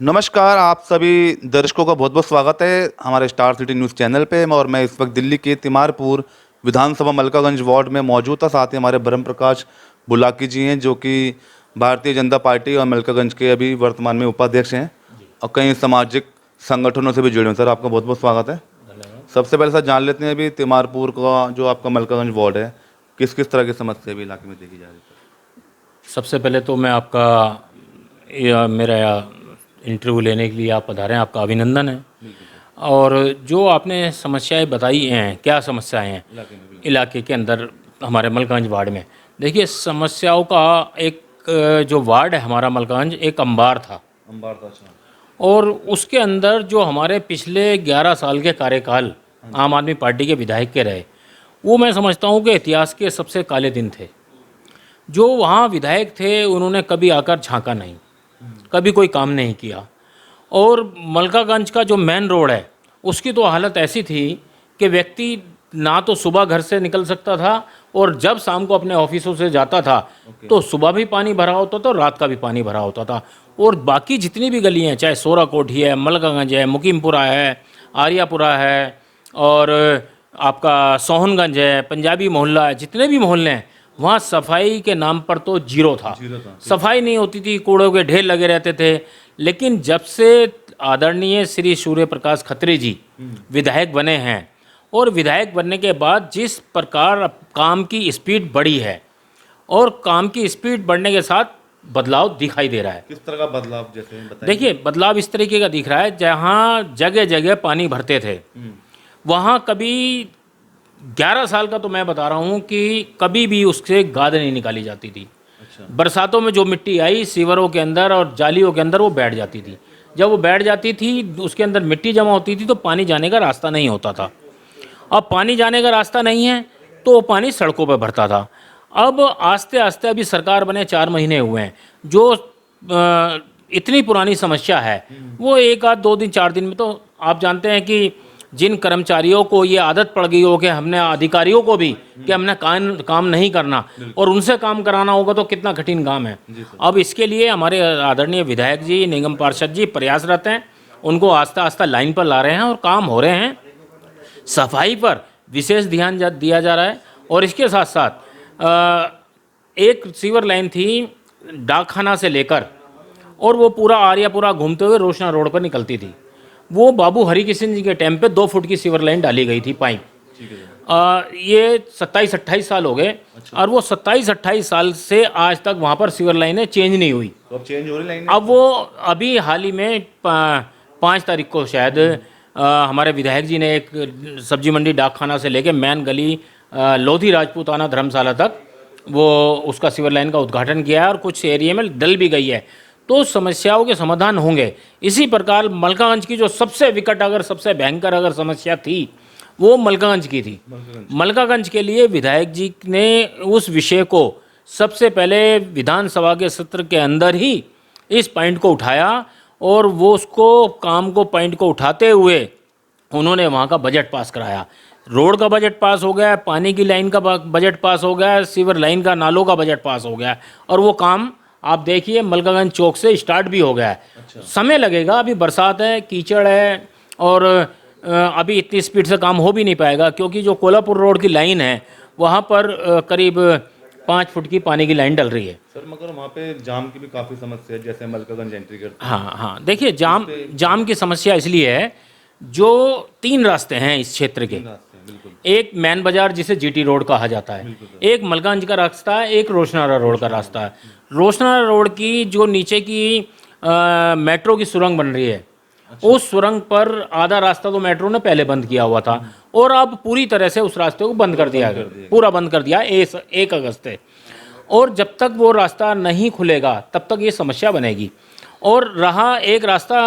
नमस्कार, आप सभी दर्शकों का बहुत बहुत स्वागत है हमारे स्टार सिटी न्यूज़ चैनल पे। और मैं इस वक्त दिल्ली के तिमारपुर विधानसभा मलकागंज वार्ड में मौजूद था। साथ ही हमारे ब्रह्म प्रकाश बुलाकी जी हैं, जो कि भारतीय जनता पार्टी और मलकागंज के अभी वर्तमान में उपाध्यक्ष हैं और कई सामाजिक संगठनों से भी जुड़े हैं। सर, आपका बहुत बहुत स्वागत है। सबसे पहले सर जान लेते हैं, अभी तिमारपुर का जो आपका मलकागंज वार्ड है, किस किस तरह की समस्या अभी इलाके में देखी जा रही है? सबसे पहले तो मैं आपका मेरा इंटरव्यू लेने के लिए आप पधारे हैं, आपका अभिनंदन है। और जो आपने समस्याएं बताई हैं, क्या समस्याएं हैं इलाके के अंदर हमारे मलकागंज वार्ड में? देखिए, समस्याओं का एक जो वार्ड है हमारा मलकागंज, एक अंबार था। और उसके अंदर जो हमारे पिछले 11 साल के कार्यकाल आम आदमी पार्टी के विधायक के रहे, वो मैं समझता हूँ कि इतिहास के सबसे काले दिन थे। जो वहाँ विधायक थे उन्होंने कभी आकर झांका नहीं, कभी कोई काम नहीं किया। और मलकागंज का जो मेन रोड है उसकी तो हालत ऐसी थी कि व्यक्ति ना तो सुबह घर से निकल सकता था, और जब शाम को अपने ऑफिसों से जाता था तो सुबह भी पानी भरा होता था और रात का भी पानी भरा होता था। और बाकी जितनी भी गलियाँ, चाहे सोरा कोठी है, मलकागंज है, मुकीमपुरा है, आर्यापुरा है, और आपका सोहनगंज है, पंजाबी मोहल्ला है, जितने भी मोहल्ले हैं, वहाँ सफाई के नाम पर तो जीरो था। सफाई नहीं होती थी, कूड़ों के ढेर लगे रहते थे। लेकिन जब से आदरणीय श्री सूर्य प्रकाश खत्री जी विधायक बने हैं, और विधायक बनने के बाद जिस प्रकार काम की स्पीड बढ़ी है, और काम की स्पीड बढ़ने के साथ बदलाव दिखाई दे रहा है। किस तरह का बदलाव, जैसे बताइए। देखिए, बदलाव इस तरीके का दिख रहा है, जहाँ जगह जगह पानी भरते थे, वहाँ कभी 11 साल का तो मैं बता रहा हूँ कि कभी भी उससे गाद नहीं निकाली जाती थी। अच्छा। बरसातों में जो मिट्टी आई सीवरों के अंदर और जालियों के अंदर वो बैठ जाती थी। जब वो बैठ जाती थी, उसके अंदर मिट्टी जमा होती थी, तो पानी जाने का रास्ता नहीं होता था। अब पानी जाने का रास्ता नहीं है तो वो पानी सड़कों पर भरता था। अब आस्ते आस्ते, अभी सरकार बने 4 महीने हुए हैं, जो इतनी पुरानी समस्या है वो एक आध 2 दिन 4 दिन में, तो आप जानते हैं कि जिन कर्मचारियों को ये आदत पड़ गई हो कि हमने, अधिकारियों को भी, कि हमने काम नहीं करना और उनसे काम कराना होगा, तो कितना कठिन काम है। अब इसके लिए हमारे आदरणीय विधायक जी, निगम पार्षद जी प्रयासरत हैं, उनको आस्ता आस्ता लाइन पर ला रहे हैं और काम हो रहे हैं। सफाई पर विशेष ध्यान दिया जा रहा है। और इसके साथ साथ एक सीवर लाइन थी डाकखाना से लेकर, और वो पूरा आर्यापुरा घूमते हुए रोशना रोड पर निकलती थी। वो बाबू हरिकिशन जी के टाइम पे 2 फुट की सीवर लाइन डाली गई थी, पाइप। ये 27-28 साल हो गए। अच्छा। और वो 27-28 साल से आज तक वहाँ पर सीवर लाइनें चेंज नहीं हुई। तो अब चेंज हो रही लाइन? अब वो अभी हाल ही में 5 तारीख को शायद हमारे विधायक जी ने एक सब्जी मंडी डाकखाना से लेके मैन गली लोधी राजपूताना धर्मशाला तक वो उसका सीवर लाइन का उद्घाटन किया है, और कुछ एरिया में डल भी गई है। तो समस्याओं के समाधान होंगे। इसी प्रकार मलकागंज की जो सबसे विकट, अगर सबसे भयंकर अगर समस्या थी, वो मलकागंज की थी। मलकागंज के लिए विधायक जी ने उस विषय को सबसे पहले विधानसभा के सत्र के अंदर ही इस पॉइंट को उठाया, और वो उसको काम को पॉइंट को उठाते हुए उन्होंने वहाँ का बजट पास कराया। रोड का बजट पास हो गया, पानी की लाइन का बजट पास हो गया, सीवर लाइन का, नालों का बजट पास हो गया, और वो काम आप देखिए मलकागंज चौक से स्टार्ट भी हो गया है। अच्छा। समय लगेगा, अभी बरसात है, कीचड़ है, और अभी इतनी स्पीड से काम हो भी नहीं पाएगा, क्योंकि जो कोल्हापुर रोड की लाइन है वहाँ पर करीब 5 फुट की पानी की लाइन डल रही है। सर, मगर वहाँ पे जाम की भी काफ़ी समस्या है, जैसे मलकागंज एंट्री करते हैं। हाँ, देखिए, जाम की समस्या इसलिए है, जो 3 रास्ते हैं इस क्षेत्र के। एक मैन बाजार जिसे जीटी रोड कहा जाता है, एक मलकागंज का रास्ता है, एक रोशनारा रोड का रास्ता है। रोशनारा रोड की जो नीचे की मेट्रो की सुरंग बन रही है। अच्छा। उस सुरंग पर आधा रास्ता तो मेट्रो ने पहले बंद किया हुआ था, और अब पूरी तरह से उस रास्ते को बंद कर दिया गया, पूरा बंद कर दिया 1 अगस्त से। और जब तक वो रास्ता नहीं खुलेगा तब तक ये समस्या बनेगी। और रहा एक रास्ता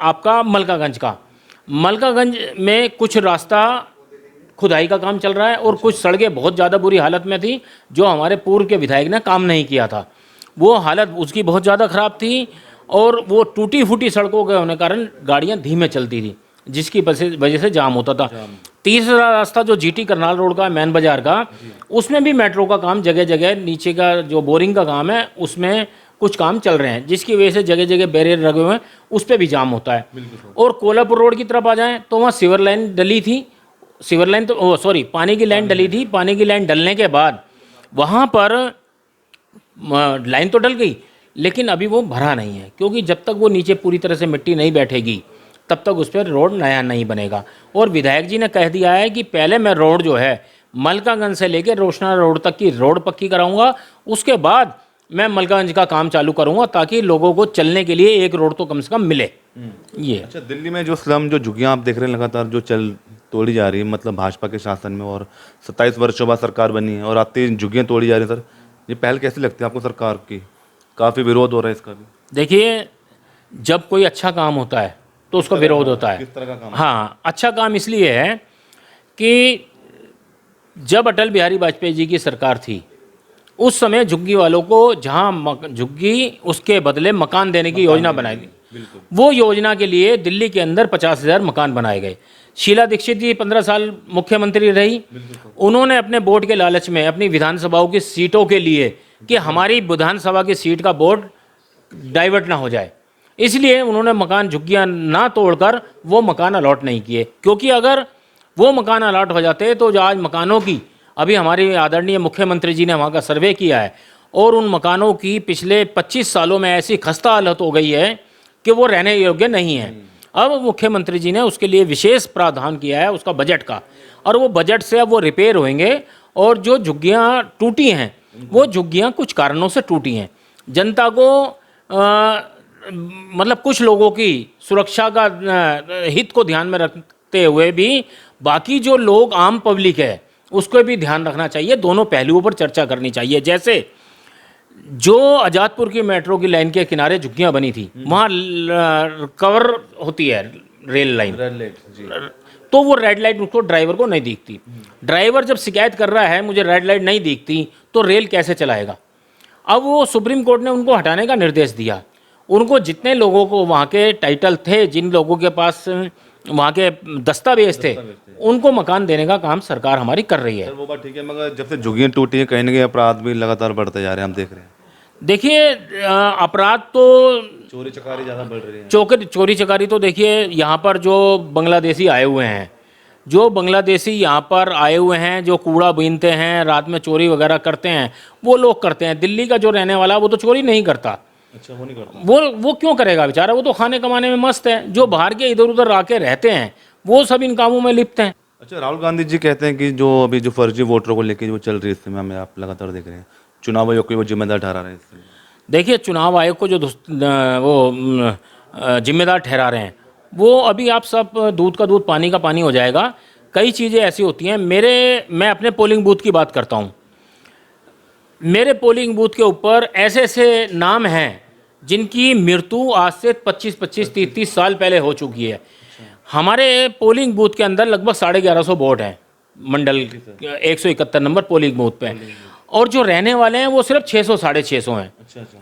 आपका मलकागंज का, मलकागंज में कुछ रास्ता खुदाई का काम चल रहा है, और कुछ सड़कें बहुत ज़्यादा बुरी हालत में थी, जो हमारे पूर्व के विधायक ने काम नहीं किया था। वो हालत उसकी बहुत ज़्यादा ख़राब थी, और वो टूटी फूटी सड़कों के होने कारण गाड़ियाँ धीमे चलती थी, जिसकी वजह से जाम होता था। तीसरा रास्ता जो जीटी करनाल रोड का, मैन बाजार का, उसमें भी मेट्रो का काम जगह जगह, नीचे का जो बोरिंग का काम है उसमें कुछ काम चल रहे हैं, जिसकी वजह से जगह जगह बैरियर लगे हुए हैं, उस पर भी जाम होता है। और कोल्हापुर रोड की तरफ आ जाएं तो वहाँ सीवर लाइन डली थी, सीवर लाइन तो सॉरी पानी की लाइन डली थी। पानी की लाइन डलने के बाद वहाँ पर लाइन तो डल गई, लेकिन अभी वो भरा नहीं है, क्योंकि जब तक वो नीचे पूरी तरह से मिट्टी नहीं बैठेगी तब तक उस पर रोड नया नहीं बनेगा। और विधायक जी ने कह दिया है कि पहले मैं रोड जो है मलकागंज से लेकर रोशना रोड तक की रोड पक्की कराऊंगा, उसके बाद मैं मलकागंज का काम चालू करूंगा, ताकि लोगों को चलने के लिए एक रोड तो कम से कम मिले। ये अच्छा, दिल्ली में जो स्लम जो झुग्गियां आप देख रहे हैं लगातार जो तोड़ी जा रही है, मतलब भाजपा के शासन में, और 27 वर्षों बाद सरकार बनी है और आते ही झुग्गियां तोड़ी जा रही है। सर, ये पहल कैसी लगती है आपको सरकार की? काफ़ी विरोध हो रहा है इसका भी। देखिए, जब कोई अच्छा काम होता है तो उसका विरोध होता है। किस तरह का काम? हाँ, अच्छा काम इसलिए है कि जब अटल बिहारी वाजपेयी जी की सरकार थी, उस समय झुग्गी वालों को जहाँ झुग्गी उसके बदले मकान देने की योजना बनाई गई। वो योजना के लिए दिल्ली के अंदर 50,000 मकान बनाए गए। शीला दीक्षित जी 15 साल मुख्यमंत्री रही। उन्होंने अपने वोट के लालच में अपनी विधानसभाओं की सीटों के लिए कि हमारी विधानसभा की सीट का वोट डाइवर्ट ना हो जाए, इसलिए उन्होंने मकान झुग्गियाँ ना तोड़कर वो मकान अलॉट नहीं किए। क्योंकि अगर वो मकान अलॉट हो जाते तो जो आज मकानों की, अभी हमारे आदरणीय मुख्यमंत्री जी ने वहाँ का सर्वे किया है, और उन मकानों की पिछले 25 सालों में ऐसी खस्ता हालत हो गई है कि वो रहने योग्य नहीं है। अब मुख्यमंत्री जी ने उसके लिए विशेष प्रावधान किया है उसका बजट का, और वो बजट से अब वो रिपेयर होंगे। और जो झुग्गियाँ टूटी हैं, वो झुग्गियाँ कुछ कारणों से टूटी हैं। जनता को मतलब कुछ लोगों की सुरक्षा का हित को ध्यान में रखते हुए भी बाकी जो लोग आम पब्लिक है उसको भी ध्यान रखना चाहिए। दोनों पहलुओं पर चर्चा करनी चाहिए। जैसे जो आज़ादपुर की मेट्रो की लाइन के किनारे झुग्गियाँ बनी थी, वहाँ कवर होती है रेल लाइन, तो वो रेड लाइट उसको ड्राइवर को नहीं दिखती। ड्राइवर जब शिकायत कर रहा है मुझे रेड लाइट नहीं दिखती, तो रेल कैसे चलाएगा? अब वो सुप्रीम कोर्ट ने उनको हटाने का निर्देश दिया। उनको जितने लोगों को वहाँ के टाइटल थे, जिन लोगों के पास वहाँ के दस्तावेज थे, उनको मकान देने का काम सरकार हमारी कर रही है। सर, वो बात ठीक है, मगर जब से झुग्गियाँ टूटी हैं कहीं ना कहीं अपराध भी लगातार बढ़ते जा रहे हैं, हम देख रहे हैं। देखिए, अपराध तो चोरी चकारी ज़्यादा बढ़ रही है। चोरी चकारी तो देखिए, यहाँ पर जो बांग्लादेशी आए हुए हैं, जो बांग्लादेशी यहाँ पर आए हुए हैं, जो कूड़ा बीनते हैं, रात में चोरी वगैरह करते हैं, वो लोग करते हैं। दिल्ली का जो रहने वाला वो तो चोरी नहीं करता। अच्छा, वो नहीं करता? वो क्यों करेगा बेचारा? वो तो खाने कमाने में मस्त है। जो बाहर के इधर उधर आके रहते हैं वो सब इन कामों में लिप्त हैं। अच्छा, राहुल गांधी जी कहते हैं कि जो अभी जो फर्जी वोटरों को लेकर जो चल रही है इस समय, हमें आप लगातार देख रहे हैं, चुनाव आयोग को वो जिम्मेदार ठहरा रहे हैं इससे। देखिए, चुनाव आयोग को जो जिम्मेदार ठहरा रहे हैं, वो अभी आप सब दूध का दूध पानी का पानी हो जाएगा। कई चीज़ें ऐसी होती हैं। मैं अपने पोलिंग बूथ की बात करता हूँ। मेरे पोलिंग बूथ के ऊपर ऐसे ऐसे नाम हैं जिनकी मृत्यु आज से 25-25, 30-30 साल पहले हो चुकी है। हमारे पोलिंग बूथ के अंदर लगभग 1150 वोट हैं, मंडल 171 नंबर पोलिंग बूथ पे, और जो रहने वाले हैं वो सिर्फ 600-650 हैं। अच्छा अच्छा।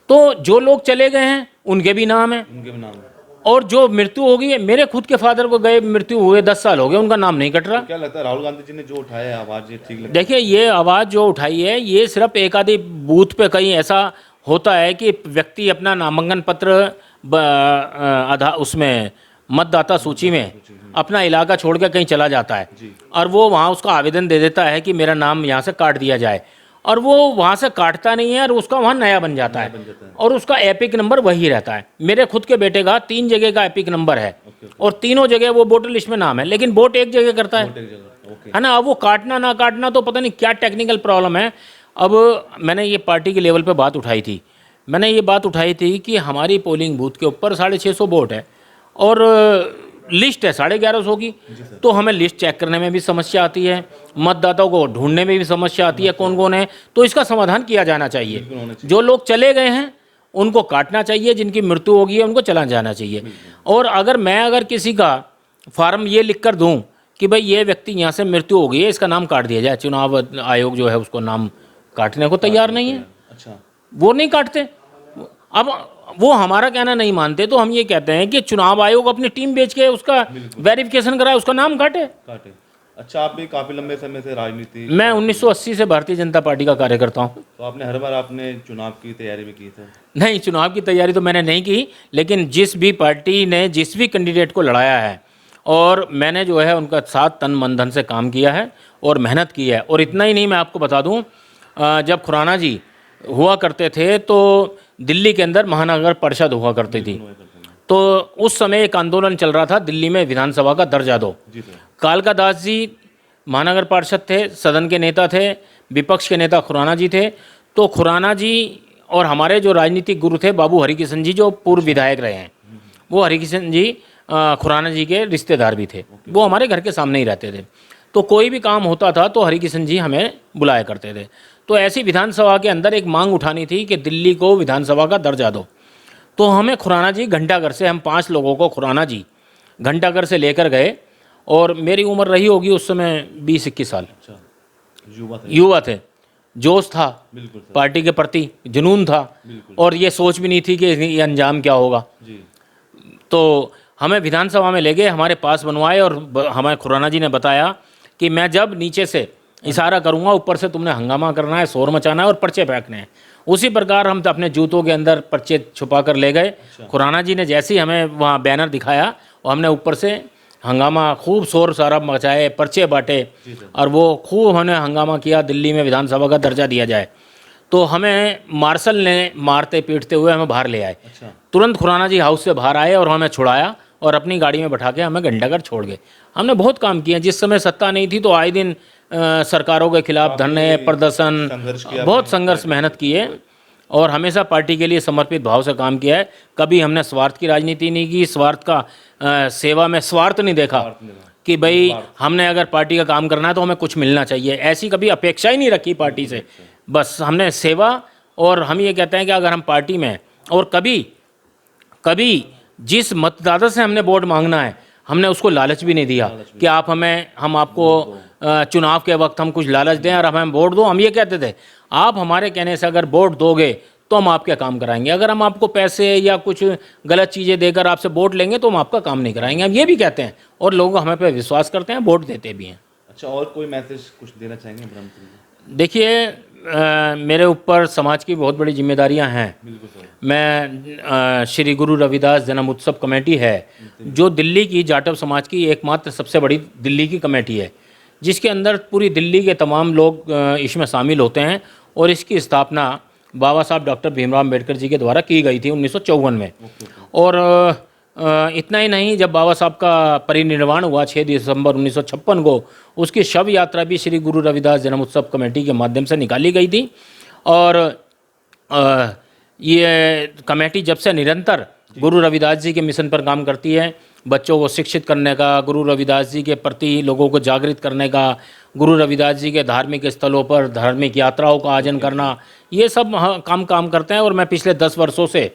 तो जो लोग चले गए हैं उनके भी नाम हैं, उनके भी नाम है। और जो मृत्यु हो गई है, मेरे खुद के फादर को गए मृत्यु हुए 10 साल हो गए, उनका नाम नहीं कट रहा। क्या लगता है राहुल गांधी जी ने जो उठाया है आवाज़, ये ठीक लगता है? देखिए, ये आवाज़ जो उठाई है, ये सिर्फ एक आधी बूथ पे कहीं ऐसा होता है कि व्यक्ति अपना नामांकन पत्र उसमें मतदाता सूची में अपना इलाका छोड़ के कहीं चला जाता है, और वो वहाँ उसका आवेदन दे देता है कि मेरा नाम यहाँ से काट दिया जाए, और वो वहाँ से काटता नहीं है और उसका वहाँ नया बन जाता है, और उसका एपिक नंबर वही रहता है। मेरे खुद के बेटे का 3 जगह का एपिक नंबर है, और तीनों जगह वो वोटर लिस्ट में नाम है, लेकिन वोट एक जगह करता है ना। अब वो काटना ना काटना तो पता नहीं क्या टेक्निकल प्रॉब्लम है। अब मैंने ये पार्टी के लेवल पे बात उठाई थी। मैंने ये बात उठाई थी कि हमारी पोलिंग बूथ के ऊपर 650 वोट है और लिस्ट है 1150 की, तो हमें लिस्ट चेक करने में भी समस्या आती है, मतदाताओं को ढूंढने में भी समस्या आती है कौन कौन है। तो इसका समाधान किया जाना चाहिए। जो लोग चले गए हैं उनको काटना चाहिए, जिनकी मृत्यु हो गई है उनको चला जाना चाहिए। और अगर किसी का फार्म ये लिख कर दूँ कि भाई ये व्यक्ति यहाँ से मृत्यु हो गई है, इसका नाम काट दिया जाए, चुनाव आयोग जो है उसको नाम काटने को तैयार नहीं है। अच्छा, वो नहीं काटते। अब वो हमारा कहना नहीं मानते, तो हम ये कहते हैं कि चुनाव आयोग अपनी टीम भेज के उसका वेरिफिकेशन कराए, उसका नाम काटे। अच्छा, आप भी काफ़ी लंबे समय से राजनीति, मैं 1980 से भारतीय जनता पार्टी का कार्यकर्ता हूँ। तो आपने हर बार आपने चुनाव की तैयारी भी की थी? नहीं, चुनाव की तैयारी तो मैंने नहीं की, लेकिन जिस भी पार्टी ने जिस भी कैंडिडेट को लड़ाया है और मैंने जो है उनका साथ तन मन धन से काम किया है और मेहनत की है। और इतना ही नहीं, मैं आपको बता दूं, जब खुराना जी हुआ करते थे तो दिल्ली के अंदर महानगर परिषद हुआ करती थी, तो उस समय एक आंदोलन चल रहा था दिल्ली में, विधानसभा का दर्जा दो। जी सर। कालका दास जी महानगर पार्षद थे, सदन के नेता थे, विपक्ष के नेता खुराना जी थे। तो खुराना जी और हमारे जो राजनीतिक गुरु थे बाबू हरिकिशन जी, जो पूर्व विधायक रहे हैं, वो हरिकिशन जी खुराना जी के रिश्तेदार भी थे। वो हमारे घर के सामने ही रहते थे। तो कोई भी काम होता था तो हरिकिशन जी हमें बुलाया करते थे। तो ऐसी विधानसभा के अंदर एक मांग उठानी थी कि दिल्ली को विधानसभा का दर्जा दो। तो हमें खुराना जी घंटाघर से, हम 5 लोगों को खुराना जी घंटाघर से लेकर गए और मेरी उम्र रही होगी उस समय 20-21 साल। अच्छा, युवा थे। युवा थे, जोश था, बिल्कुल सर। पार्टी के प्रति जुनून था बिल्कुल। और ये सोच भी नहीं थी कि ये अंजाम क्या होगा। जी। तो हमें विधानसभा में ले गए, हमारे पास बनवाए और हमें खुराना जी ने बताया कि मैं जब नीचे से इशारा करूंगा ऊपर से तुमने हंगामा करना है, शोर मचाना है और पर्चे फेंकने हैं। उसी प्रकार हम अपने जूतों के अंदर पर्चे छुपा कर ले गए। खुराना जी ने जैसे ही हमें वहाँ बैनर दिखाया और हमने ऊपर से हंगामा, खूब शोर शराब मचाए, पर्चे बांटे और वो खूब हमने हंगामा किया दिल्ली में विधानसभा का दर्जा दिया जाए। तो हमें मार्शल ने मारते पीटते हुए हमें बाहर ले आए। अच्छा। तुरंत खुराना जी हाउस से बाहर आए और हमें छुड़ाया और अपनी गाड़ी में बैठा के हमें घंटाघर छोड़ गए। हमने बहुत काम किए। जिस समय सत्ता नहीं थी तो आए दिन सरकारों के खिलाफ धरने, प्रदर्शन, संघर्ष किया बहुत संघर्ष, मेहनत किए और हमेशा पार्टी के लिए समर्पित भाव से काम किया है। कभी हमने स्वार्थ की राजनीति नहीं की, स्वार्थ का सेवा में स्वार्थ नहीं देखा कि भाई हमने अगर पार्टी का काम करना है तो हमें कुछ मिलना चाहिए, ऐसी कभी अपेक्षा ही नहीं रखी पार्टी से। बस हमने सेवा, और हम ये कहते हैं कि अगर हम पार्टी में, और कभी जिस मतदाता से हमने वोट मांगना है हमने उसको लालच भी नहीं दिया कि आप हमें, हम आपको चुनाव के वक्त हम कुछ लालच दें और हमें वोट दो। हम ये कहते थे आप हमारे कहने से अगर वोट दोगे तो हम आपके काम कराएंगे, अगर हम आपको पैसे या कुछ गलत चीज़ें देकर आपसे वोट लेंगे तो हम आपका काम नहीं कराएंगे। हम ये भी कहते हैं और लोग हमें पे विश्वास करते हैं, वोट देते भी हैं। अच्छा, और कोई मैसेज कुछ देना चाहेंगे ब्रह्म सिंह जी? देखिए, मेरे ऊपर समाज की बहुत बड़ी जिम्मेदारियां हैं। बिल्कुल सर। मैं श्री गुरु रविदास जन्म उत्सव कमेटी है जो दिल्ली की जाटव समाज की एकमात्र सबसे बड़ी दिल्ली की कमेटी है, जिसके अंदर पूरी दिल्ली के तमाम लोग इसमें शामिल होते हैं। और इसकी स्थापना बाबा साहब डॉक्टर भीमराव अम्बेडकर जी के द्वारा की गई थी 1954 में। और इतना ही नहीं, जब बाबा साहब का परिनिर्वाण हुआ 6 दिसंबर 1956 को, उसकी शव यात्रा भी श्री गुरु रविदास जन्म उत्सव कमेटी के माध्यम से निकाली गई थी। और ये कमेटी जब से निरंतर गुरु रविदास जी के मिशन पर काम करती है, बच्चों को शिक्षित करने का, गुरु रविदास जी के प्रति लोगों को जागृत करने का, गुरु रविदास जी के धार्मिक स्थलों पर धार्मिक यात्राओं का आयोजन करना, ये सब काम करते हैं। और मैं पिछले 10 वर्षों से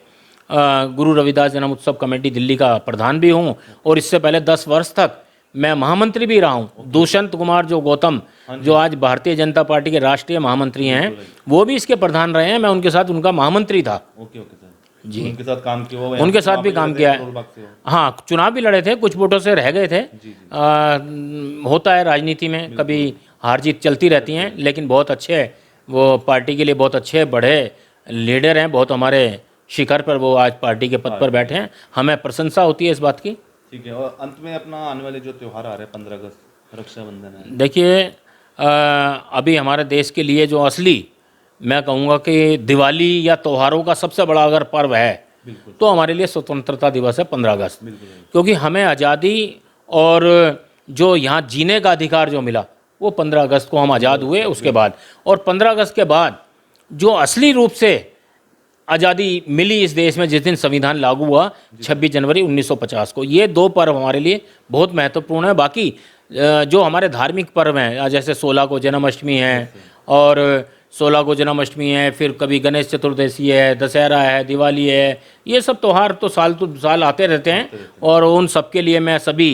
गुरु रविदास जन्म उत्सव कमेटी दिल्ली का प्रधान भी हूँ और इससे पहले 10 वर्ष तक मैं महामंत्री भी रहा हूँ। दुष्यंत कुमार जो गौतम, जो आज भारतीय जनता पार्टी के राष्ट्रीय महामंत्री हैं, वो भी इसके प्रधान रहे हैं। मैं उनके साथ उनका महामंत्री था। ओके ओके सर जी, उनके साथ काम किया हुआ, उनके साथ भी काम किया है। हाँ, चुनाव भी लड़े थे, कुछ वोटों से रह गए थे। होता है राजनीति में, कभी हार जीत चलती रहती हैं, लेकिन बहुत अच्छे, वो पार्टी के लिए बहुत अच्छे बड़े लीडर हैं, बहुत हमारे शिखर पर वो आज पार्टी के पद पर बैठे हैं। हमें प्रशंसा होती है इस बात की। ठीक है, और अंत में अपना आने वाले जो त्यौहार आ रहे हैं 15 अगस्त रक्षाबंधन है, देखिए, अभी हमारे देश के लिए जो असली, मैं कहूँगा कि दिवाली या त्योहारों का सबसे बड़ा अगर पर्व है तो हमारे लिए स्वतंत्रता दिवस है 15 अगस्त। क्योंकि हमें आज़ादी और जो यहाँ जीने का अधिकार जो मिला वो 15 अगस्त को हम आज़ाद हुए उसके बाद। और 15 अगस्त के बाद जो असली रूप से आज़ादी मिली इस देश में, जिस दिन संविधान लागू हुआ 26 जनवरी 1950 को, ये 2 पर्व हमारे लिए बहुत महत्वपूर्ण है। बाकी जो हमारे धार्मिक पर्व हैं, जैसे 16 को जन्माष्टमी है और 16 को जन्माष्टमी है, फिर कभी गणेश चतुर्दशी है, दशहरा है, दिवाली है, ये सब त्यौहार तो साल आते रहते हैं। और उन सब के लिए मैं सभी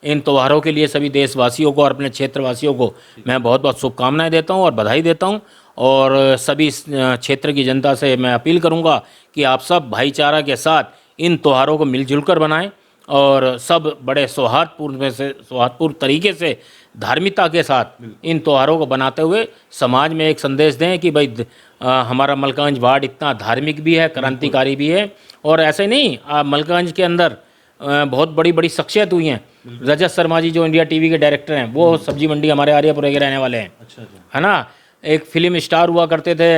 इन त्योहारों के लिए सभी देशवासियों को और अपने क्षेत्रवासियों को मैं बहुत बहुत शुभकामनाएं देता हूं और बधाई देता हूं। और सभी क्षेत्र की जनता से मैं अपील करूंगा कि आप सब भाईचारा के साथ इन त्योहारों को मिलजुल कर बनाएं और सब बड़े सौहार्दपूर्ण तरीके से धार्मिकता के साथ इन त्योहारों को बनाते हुए समाज में एक संदेश दें कि भाई हमारा मलकागंज वार्ड इतना धार्मिक भी है, क्रांतिकारी भी है। और ऐसे नहीं, मलकागंज के अंदर बहुत बड़ी बड़ी शख्सियत हुई हैं। रजत शर्मा जी जो इंडिया टीवी के डायरेक्टर हैं, वो सब्जी मंडी हमारे आर्यापुरा के रहने वाले हैं। अच्छा अच्छा। है ना। एक फिल्म स्टार हुआ करते थे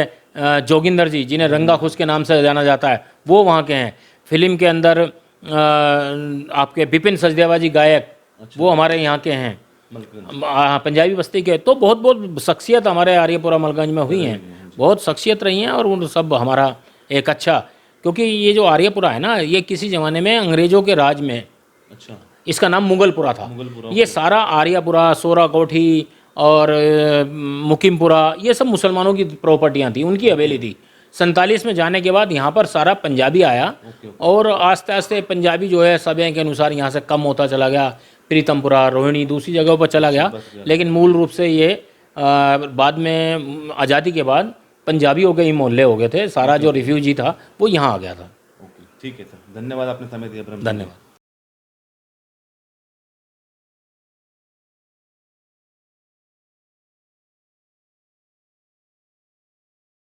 जोगिंदर जी, जिन्हें रंगा खुश के नाम से जाना जाता है, वो वहाँ के हैं। फिल्म के अंदर आपके बिपिन सचदेवा जी गायक, वो हमारे यहाँ के हैं, पंजाबी बस्ती के। तो बहुत बहुत शख्सियत हमारे आर्यपुरा मलकागंज में हुई हैं, बहुत शख्सियत रही हैं। और उन सब हमारा एक अच्छा, क्योंकि ये जो आर्यपुरा है ना, ये किसी ज़माने में अंग्रेज़ों के राज में, अच्छा, इसका नाम मुगलपुरा था। ये सारा आर्यपुरा, सोरा कोठी और मुकीमपुरा, ये सब मुसलमानों की प्रॉपर्टियाँ थी, उनकी हवेली थी। 47 में जाने के बाद यहाँ पर सारा पंजाबी आया और आस्ते आस्ते पंजाबी जो है समय के अनुसार यहाँ से कम होता चला गया। प्रीतमपुरा, रोहिणी, दूसरी जगहों पर चला गया। लेकिन मूल रूप से ये बाद में आज़ादी के बाद पंजाबियों के ही मोहल्ले हो गए थे। सारा जो रिफ्यूजी था वो यहाँ आ गया था। ठीक है सर, धन्यवाद, आपने समय दिया। धन्यवाद।